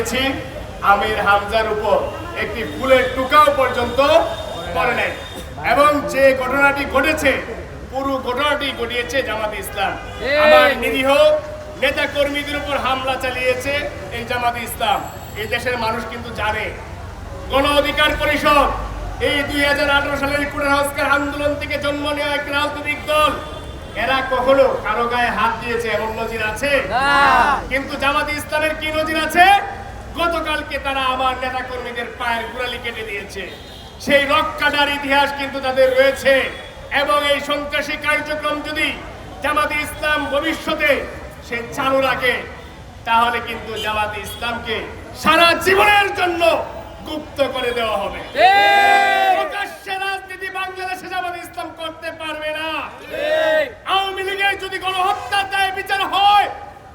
দিয়েছি, আমির হামজার উপর একটি ফুলের টুকাও পর্যন্ত পড়ে নাই। এবং যে ঘটনাটি ঘটেছে, পুরো ঘটনাটি ঘটিয়েছে জামাতে ইসলাম। আমার নিরীহ নেতা কর্মীদের উপর হামলা চালিয়েছে এই জামাতে ইসলাম। এই দেশের মানুষ কিন্তু জানে গণ অধিকার পরিষদ এই 2018 সালের কোটা সংস্কার আন্দোলন থেকে জন্ম নেওয়া একটি রাজনৈতিক দল। এরা কখনো কারো গায়ে হাত দিয়েছে এমন নজির আছে? কিন্তু জামাতে ইসলামের কি নজির আছে? গতকালকে তারা আমার নেতা কর্মীদের পায়ের গোড়ালি কেটে দিয়েছে। সেই রক্ষাদার ইতিহাস কিন্তু তাদের রয়েছে। এবং এই সন্ত্রাসী কার্যক্রম যদি জামাতে ইসলাম ভবিষ্যতে সে চালু রাখে, তাহলে কিন্তু জামাতে ইসলামকে সারা জীবনের জন্য গুপ্ত করে দেওয়া হবে। প্রকাশ্যে রাজনীতি বাংলাদেশে জামাতে ইসলাম করতে পারবে না। আওয়ামী লীগের যদি গণহত্যার দায়ে বিচার হয়,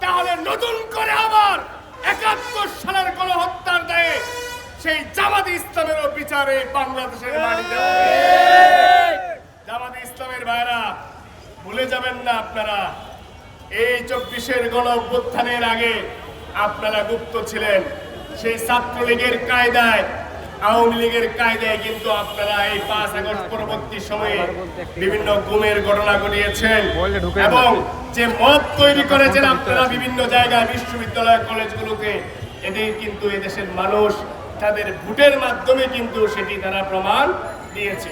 তাহলে নতুন করে আবার 71 সালের গণহত্যার দায়ে সেই জামাতে ইসলামেরও বিচারে বাংলাদেশের মাটিতে হবে। জামাতে ইসলামের ভাইরা, ভুলে যাবেন না আপনারা, এই 24-এর গণ অভ্যুত্থানের আগে আপনারা গুপ্ত ছিলেন। সেই ছাত্রলীগের কায়দায়, আওয়ামী লীগের কায়দায় কিন্তু আপনারা এই 5 আগস্ট পরবর্তী সময়ে বিভিন্ন গুমের ঘটনা ঘটিয়েছেন এবং যে মত তৈরি করেছেন আপনারা বিভিন্ন জায়গায়, বিশ্ববিদ্যালয় কলেজগুলোতে, এটি কিন্তু এদেশের মানুষ তাদের ভোটের মাধ্যমে কিন্তু সেটি তারা প্রমাণ দিয়েছে।